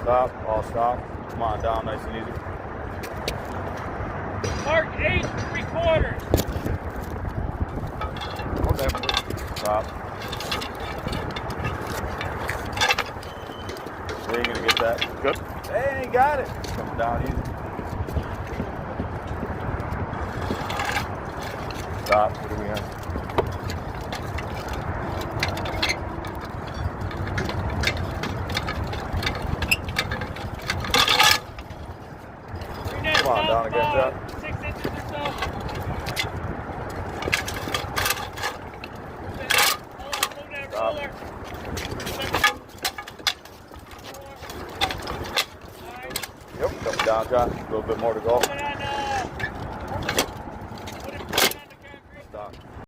Stop, all stop. Come on, down nice and easy. Mark 8 3/4. Okay. Stop. We ain't gonna get that. Good. Hey, ain't got it. Come down easy. Stop. What do we have? Come on, down again, Jack. 6 inches or so. Move that Stop. roller. Yep, coming down, Josh. A little bit more to go. Coming